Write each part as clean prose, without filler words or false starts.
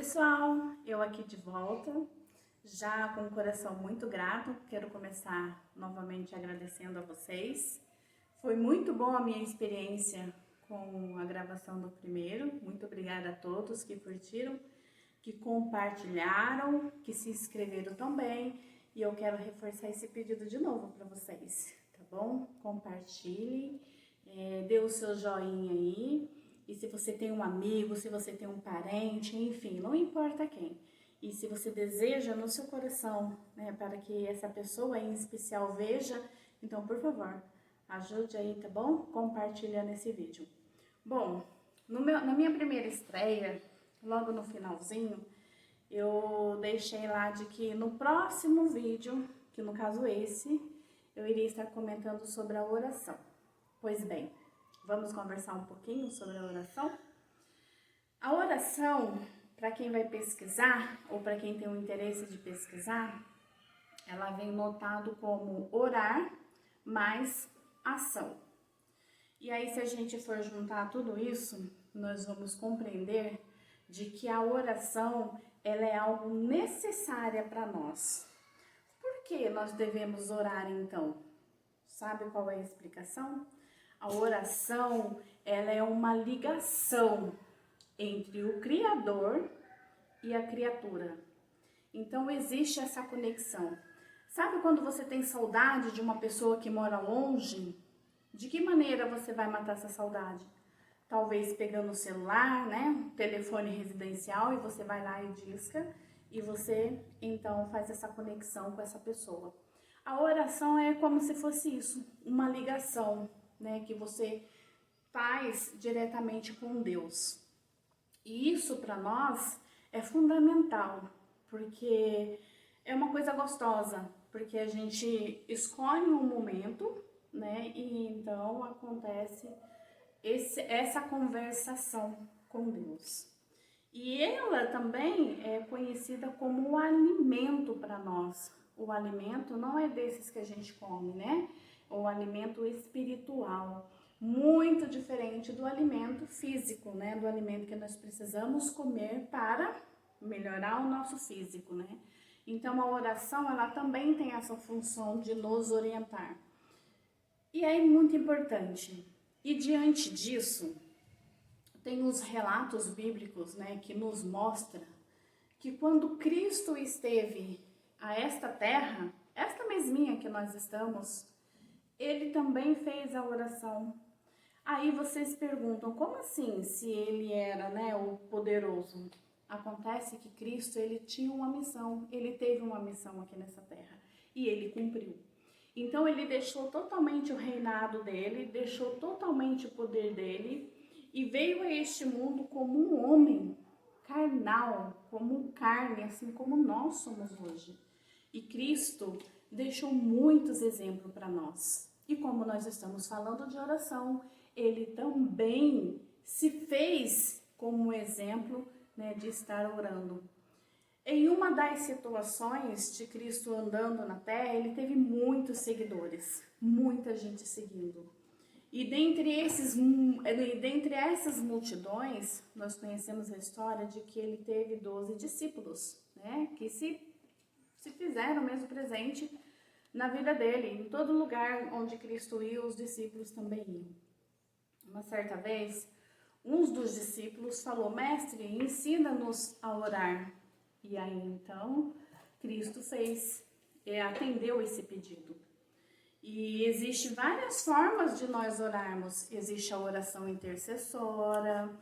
pessoal, eu aqui de volta, já com o coração muito grato. Quero começar novamente agradecendo a vocês. Foi muito boa a minha experiência com a gravação do primeiro. Muito obrigada a todos que curtiram, que compartilharam, que se inscreveram também. E eu quero reforçar esse pedido de novo para vocês, tá bom? Compartilhem, dê o seu joinha aí. E se você tem um amigo, se você tem um parente, enfim, não importa quem. E se você deseja no seu coração, né, para que essa pessoa em especial veja, então, por favor, ajude aí, tá bom? Compartilhando esse vídeo. Bom, na minha primeira estreia, logo no finalzinho, eu deixei lá de que no próximo vídeo, que no caso esse, eu iria estar comentando sobre a oração. Pois bem, vamos conversar um pouquinho sobre a oração? A oração, para quem vai pesquisar, ou para quem tem o interesse de pesquisar, ela vem notado como orar mais ação. E aí, se a gente for juntar tudo isso, nós vamos compreender de que a oração, ela é algo necessária para nós. Por que nós devemos orar, então? Sabe qual é a explicação? A oração, ela é uma ligação entre o Criador e a criatura. Então, existe essa conexão. Sabe quando você tem saudade de uma pessoa que mora longe? De que maneira você vai matar essa saudade? Talvez pegando o celular, né? Telefone residencial, e você vai lá e disca, e você, então, faz essa conexão com essa pessoa. A oração é como se fosse isso, uma ligação, né, que você faz diretamente com Deus. E isso para nós é fundamental, porque é uma coisa gostosa, porque a gente escolhe um momento, né, e então acontece essa conversação com Deus. E ela também é conhecida como o alimento para nós. O alimento não é desses que a gente come, né? O alimento espiritual, muito diferente do alimento físico, né? Do alimento que nós precisamos comer para melhorar o nosso físico, né? Então, a oração, ela também tem essa função de nos orientar. E é muito importante. E diante disso, tem os relatos bíblicos, né, que nos mostra que quando Cristo esteve a esta terra, esta mesminha que nós estamos, ele também fez a oração. Aí vocês perguntam, como assim, se ele era, né, o poderoso? Acontece que Cristo, ele tinha uma missão, ele teve uma missão aqui nessa terra, e ele cumpriu. Então ele deixou totalmente o reinado dele, deixou totalmente o poder dele, e veio a este mundo como um homem carnal, como carne, assim como nós somos hoje. E Cristo deixou muitos exemplos para nós. E como nós estamos falando de oração, ele também se fez como exemplo, né, de estar orando. Em uma das situações de Cristo andando na terra, ele teve muitos seguidores, muita gente seguindo. E dentre essas multidões, nós conhecemos a história de que ele teve 12 discípulos, né, que se fizeram mesmo presente na vida dele. Em todo lugar onde Cristo ia, os discípulos também iam. Uma certa vez, um dos discípulos falou, mestre, ensina-nos a orar. E aí, então, Cristo atendeu esse pedido. E existe várias formas de nós orarmos. Existe a oração intercessora,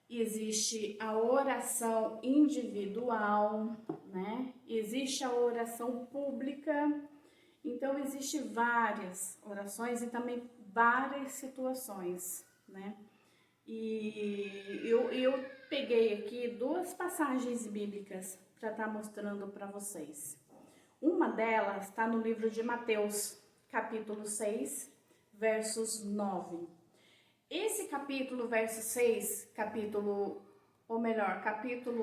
existe a oração individual, né? Existe a oração pública. Então, existe várias orações e também várias situações, né? E eu peguei aqui duas passagens bíblicas para estar mostrando para vocês. Uma delas está no livro de Mateus, capítulo 6, versos 9. Esse capítulo, verso 6, capítulo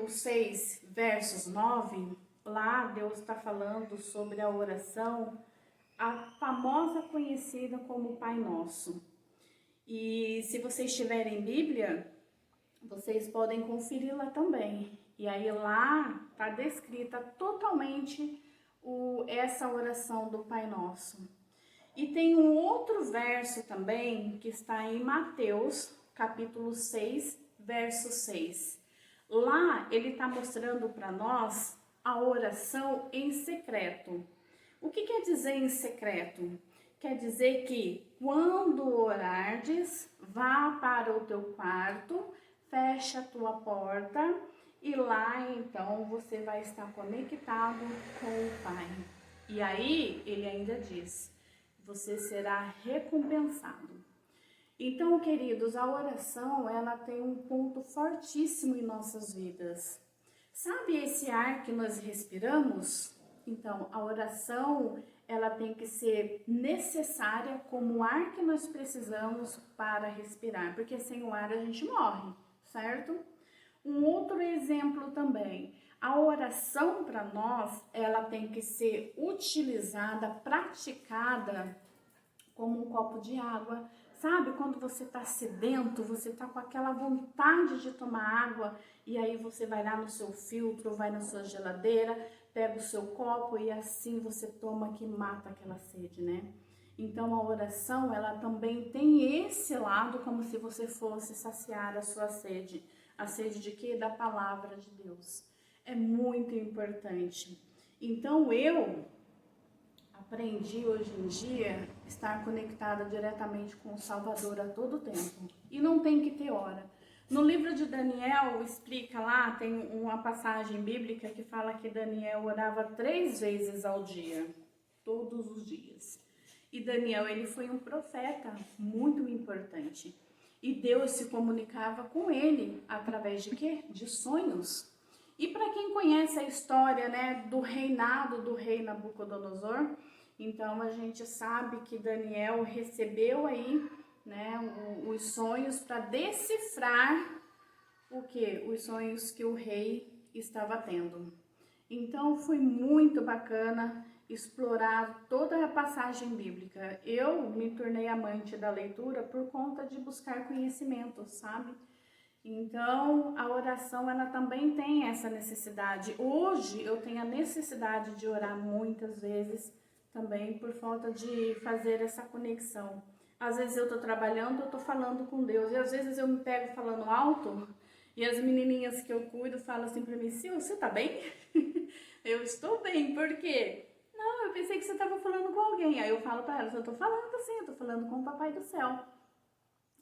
6, versos 9, lá Deus está falando sobre a oração, a famosa conhecida como Pai Nosso. E se vocês tiverem Bíblia, vocês podem conferir lá também. E aí lá está descrita totalmente essa oração do Pai Nosso. E tem um outro verso também que está em Mateus, capítulo 6, verso 6. Lá ele está mostrando para nós a oração em secreto. O que quer dizer em secreto? Quer dizer que quando orardes, vá para o teu quarto, fecha a tua porta e lá então você vai estar conectado com o Pai. E aí ele ainda diz, você será recompensado. Então, queridos, a oração ela tem um ponto fortíssimo em nossas vidas. Sabe esse ar que nós respiramos? Então, a oração ela tem que ser necessária como o ar que nós precisamos para respirar, porque sem o ar a gente morre, certo? Um outro exemplo também, a oração para nós, ela tem que ser utilizada, praticada como um copo de água. Sabe quando você está sedento, você está com aquela vontade de tomar água e aí você vai lá no seu filtro, vai na sua geladeira, pega o seu copo e assim você toma que mata aquela sede, né? Então a oração, ela também tem esse lado como se você fosse saciar a sua sede. A sede de quê? Da palavra de Deus. É muito importante. Então eu aprendi hoje em dia estar conectada diretamente com o Salvador a todo tempo. E não tem que ter hora. No livro de Daniel, explica lá, tem uma passagem bíblica que fala que Daniel orava 3 vezes ao dia, todos os dias. E Daniel, ele foi um profeta muito importante. E Deus se comunicava com ele através de quê? De sonhos. E para quem conhece a história, né, do reinado do rei Nabucodonosor, então a gente sabe que Daniel recebeu aí, né, os sonhos para decifrar o que? Os sonhos que o rei estava tendo. Então foi muito bacana explorar toda a passagem bíblica. Eu me tornei amante da leitura por conta de buscar conhecimento, sabe? Então, a oração, ela também tem essa necessidade. Hoje, eu tenho a necessidade de orar muitas vezes, também por falta de fazer essa conexão. Às vezes eu tô trabalhando, eu tô falando com Deus, e às vezes eu me pego falando alto, e as menininhas que eu cuido falam assim pra mim, Sil, você tá bem? Eu estou bem, por quê? Não, eu pensei que você tava falando com alguém. Aí eu falo pra elas, eu tô falando assim, eu tô falando com o Papai do Céu.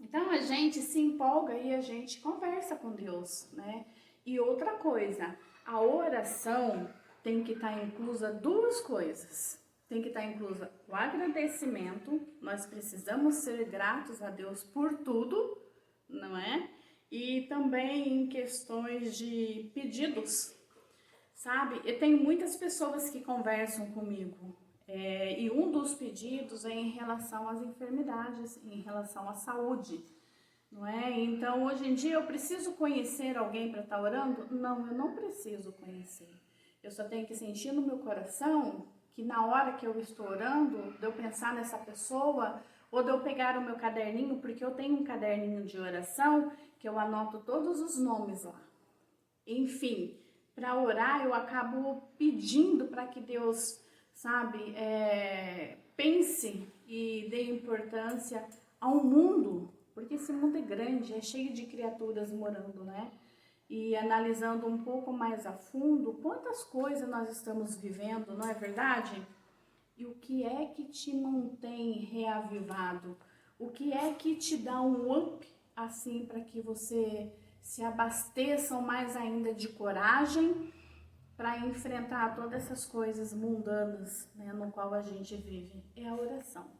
Então a gente se empolga e a gente conversa com Deus, né? E outra coisa, a oração tem que estar inclusa 2 coisas. Tem que estar inclusa o agradecimento, nós precisamos ser gratos a Deus por tudo, não é? E também em questões de pedidos, sabe? Eu tenho muitas pessoas que conversam comigo, e um dos pedidos é em relação às enfermidades, em relação à saúde, não é? Então, hoje em dia, eu preciso conhecer alguém para estar orando? Não, eu não preciso conhecer. Eu só tenho que sentir no meu coração que na hora que eu estou orando, de eu pensar nessa pessoa, ou de eu pegar o meu caderninho, porque eu tenho um caderninho de oração, que eu anoto todos os nomes lá. Enfim, para orar, eu acabo pedindo para que Deus, sabe, pense e dê importância ao mundo, porque esse mundo é grande, é cheio de criaturas morando, né? E analisando um pouco mais a fundo, quantas coisas nós estamos vivendo, não é verdade? E o que é que te mantém reavivado? O que é que te dá um up, assim, para que você se abasteçam mais ainda de coragem para enfrentar todas essas coisas mundanas, né, no qual a gente vive? É a oração.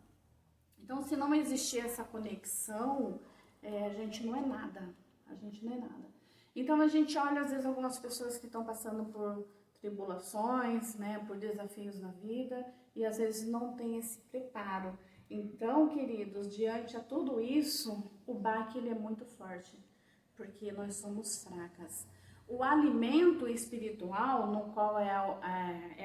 Então, se não existir essa conexão, a gente não é nada. A gente não é nada. Então, a gente olha, às vezes, algumas pessoas que estão passando por tribulações, né, por desafios na vida, e às vezes não tem esse preparo. Então, queridos, diante a tudo isso, o baque ele é muito forte, porque nós somos fracas. O alimento espiritual, no qual é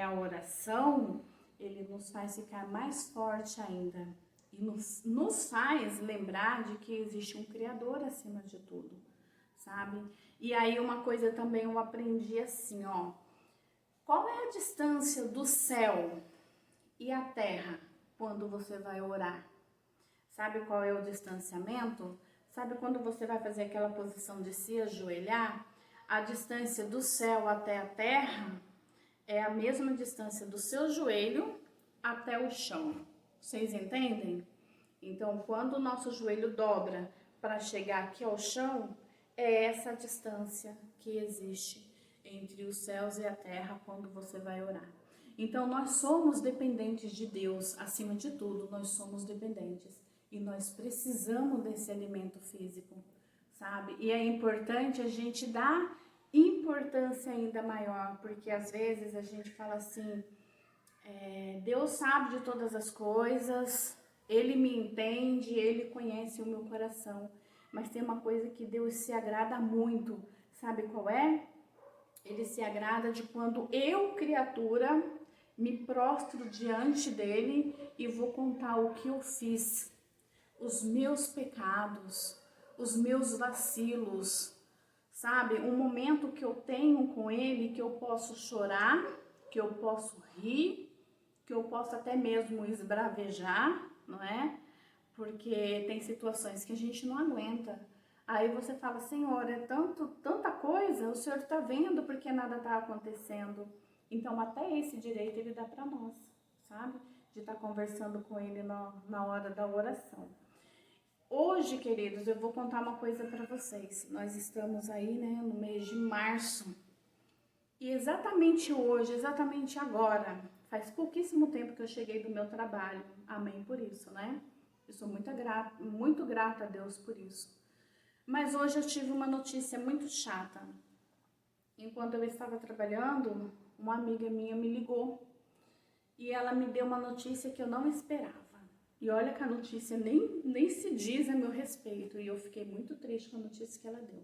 a oração, ele nos faz ficar mais forte ainda. E nos faz lembrar de que existe um Criador acima de tudo, sabe? E aí uma coisa também eu aprendi assim, ó, qual é a distância do céu e a terra quando você vai orar? Sabe qual é o distanciamento? Sabe quando você vai fazer aquela posição de se ajoelhar? A distância do céu até a terra é a mesma distância do seu joelho até o chão. Vocês entendem? Então, quando o nosso joelho dobra para chegar aqui ao chão, é essa distância que existe entre os céus e a terra quando você vai orar. Então, nós somos dependentes de Deus, acima de tudo, nós somos dependentes. E nós precisamos desse alimento físico, sabe? E é importante a gente dar importância ainda maior, porque às vezes a gente fala assim, Deus sabe de todas as coisas, Ele me entende, Ele conhece o meu coração. Mas tem uma coisa que Deus se agrada muito, sabe qual é? Ele se agrada de quando eu, criatura, me prostro diante dele e vou contar o que eu fiz, os meus pecados, os meus vacilos, sabe? Um momento que eu tenho com ele, que eu posso chorar, que eu posso rir, que eu posso até mesmo esbravejar, não é? Porque tem situações que a gente não aguenta. Aí você fala, Senhor, é tanta coisa, o Senhor está vendo porque nada está acontecendo. Então até esse direito ele dá para nós, sabe? De estar conversando com ele na hora da oração. Hoje, queridos, eu vou contar uma coisa para vocês. Nós estamos aí, né, no mês de março. E exatamente hoje, exatamente agora, faz pouquíssimo tempo que eu cheguei do meu trabalho. Amém por isso, né? Eu sou muito grata a Deus por isso. Mas hoje eu tive uma notícia muito chata. Enquanto eu estava trabalhando, uma amiga minha me ligou. E ela me deu uma notícia que eu não esperava. E olha que a notícia nem se diz a meu respeito. E eu fiquei muito triste com a notícia que ela deu.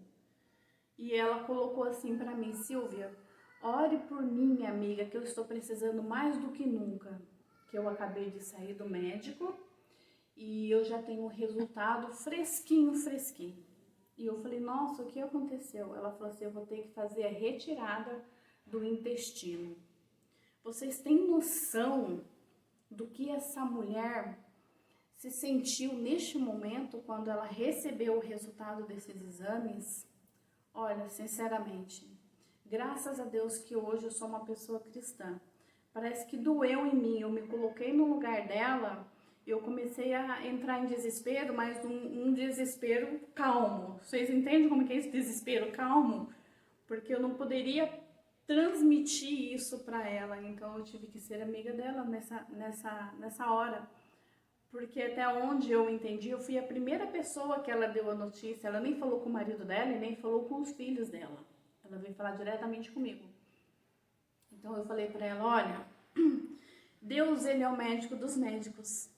E ela colocou assim para mim, Silvia, ore por mim, minha amiga, que eu estou precisando mais do que nunca. Que eu acabei de sair do médico e eu já tenho um resultado fresquinho. E eu falei, nossa, o que aconteceu? Ela falou assim, eu vou ter que fazer a retirada do intestino. Vocês têm noção do que essa mulher se sentiu neste momento quando ela recebeu o resultado desses exames? Olha, sinceramente, graças a Deus que hoje eu sou uma pessoa cristã. Parece que doeu em mim, eu me coloquei no lugar dela, eu comecei a entrar em desespero, mas um desespero calmo. Vocês entendem como que é esse desespero calmo? Porque eu não poderia transmitir isso para ela, então eu tive que ser amiga dela nessa hora. Porque até onde eu entendi, eu fui a primeira pessoa que ela deu a notícia. Ela nem falou com o marido dela e nem falou com os filhos dela. Ela veio falar diretamente comigo. Então eu falei para ela, olha, Deus, ele é o médico dos médicos.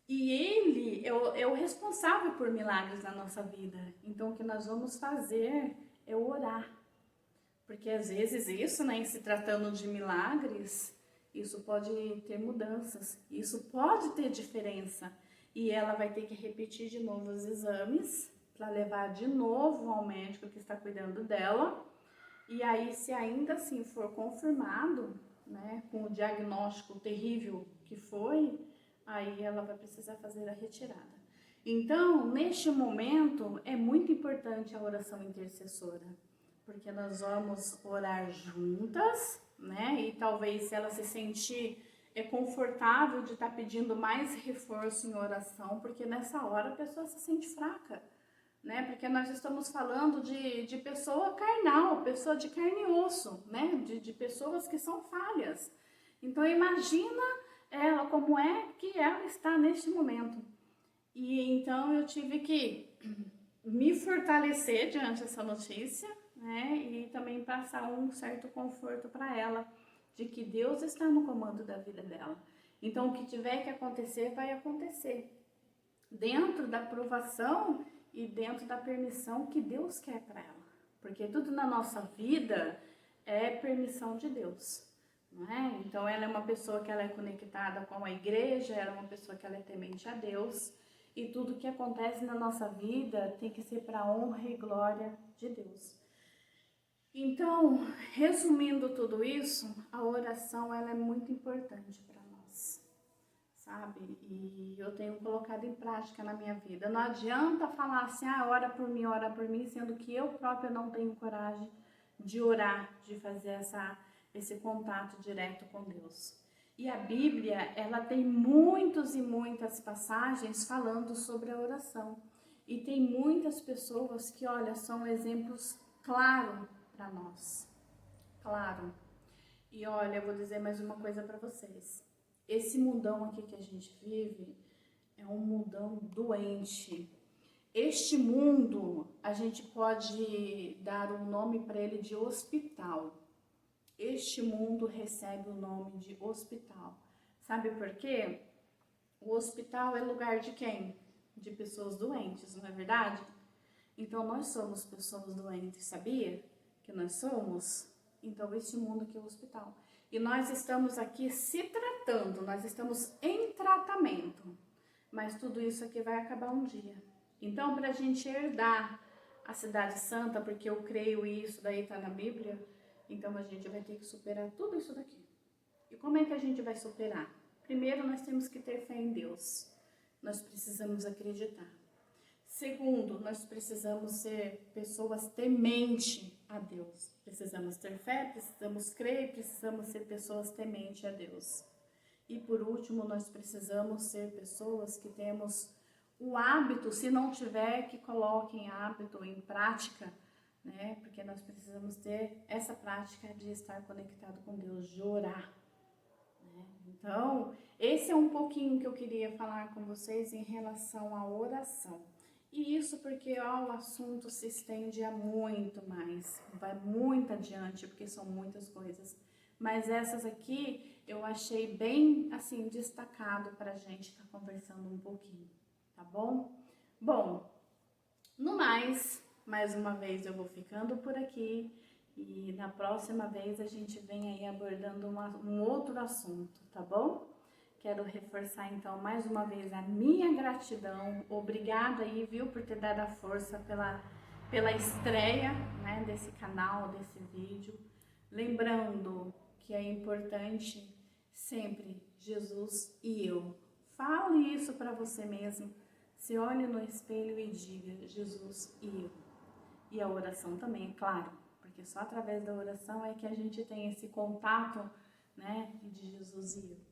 E ele é o responsável por milagres na nossa vida. Então o que nós vamos fazer é orar. Porque às vezes isso, né, em se tratando de milagres, isso pode ter mudanças, isso pode ter diferença. E ela vai ter que repetir de novo os exames para levar de novo ao médico que está cuidando dela. E aí, se ainda assim for confirmado, né, com o diagnóstico terrível que foi, aí ela vai precisar fazer a retirada. Então, neste momento, é muito importante a oração intercessora, porque nós vamos orar juntas, né? E talvez se ela se sentir confortável de estar pedindo mais reforço em oração, porque nessa hora a pessoa se sente fraca, né? Porque nós estamos falando de pessoa carnal, pessoa de carne e osso, né? De pessoas que são falhas. Então imagina ela como é que ela está neste momento. E então eu tive que me fortalecer diante dessa notícia, né? E também passar um certo conforto para ela, de que Deus está no comando da vida dela. Então, o que tiver que acontecer, vai acontecer. Dentro da aprovação e dentro da permissão que Deus quer para ela. Porque tudo na nossa vida é permissão de Deus, não é? Então, ela é uma pessoa que ela é conectada com a igreja, ela é uma pessoa que ela é temente a Deus. e tudo que acontece na nossa vida tem que ser para a honra e glória de Deus. Então, resumindo tudo isso, a oração ela é muito importante para nós, sabe? E eu tenho colocado em prática na minha vida. Não adianta falar assim, ora por mim, sendo que eu própria não tenho coragem de orar, de fazer esse contato direto com Deus. E a Bíblia, ela tem muitas e muitas passagens falando sobre a oração. E tem muitas pessoas que, olha, são exemplos claros para nós. Claro. E olha, eu vou dizer mais uma coisa para vocês. Esse mundão aqui que a gente vive é um mundão doente. Este mundo, a gente pode dar um nome para ele de hospital. Este mundo recebe o nome de hospital. Sabe por quê? O hospital é lugar de quem? De pessoas doentes, não é verdade? Então nós somos pessoas doentes, sabia? Que nós somos? Então este mundo aqui é o hospital. E nós estamos aqui se tratando, nós estamos em tratamento. Mas tudo isso aqui vai acabar um dia. Então, para a gente herdar a cidade santa, porque eu creio isso, daí está na Bíblia, então a gente vai ter que superar tudo isso daqui. E como é que a gente vai superar? Primeiro, nós temos que ter fé em Deus. Nós precisamos acreditar. Segundo, nós precisamos ser pessoas tementes a Deus. Precisamos ter fé, precisamos crer, precisamos ser pessoas tementes a Deus. E por último, nós precisamos ser pessoas que temos o hábito, se não tiver, que coloquem hábito em prática, né? Porque nós precisamos ter essa prática de estar conectado com Deus, de orar. Né? Então, esse é um pouquinho que eu queria falar com vocês em relação à oração. E isso porque o assunto se estende a muito mais, vai muito adiante, porque são muitas coisas. Mas essas aqui eu achei bem, assim, destacado para a gente estar conversando um pouquinho, tá bom? Bom, no mais uma vez eu vou ficando por aqui e na próxima vez a gente vem aí abordando um outro assunto, tá bom? Quero reforçar então mais uma vez a minha gratidão, obrigada aí, viu, por ter dado a força pela estreia, né, desse canal, desse vídeo. Lembrando que é importante sempre Jesus e eu. Fale isso para você mesmo. Se olhe no espelho e diga Jesus e eu. E a oração também, é claro, porque só através da oração é que a gente tem esse contato, né, de Jesus e eu.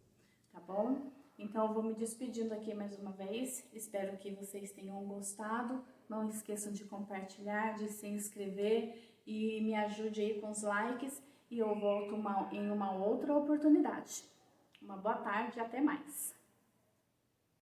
Tá bom? Então eu vou me despedindo aqui mais uma vez. Espero que vocês tenham gostado. Não esqueçam de compartilhar, de se inscrever e me ajude aí com os likes. E eu volto em uma outra oportunidade. Uma boa tarde e até mais.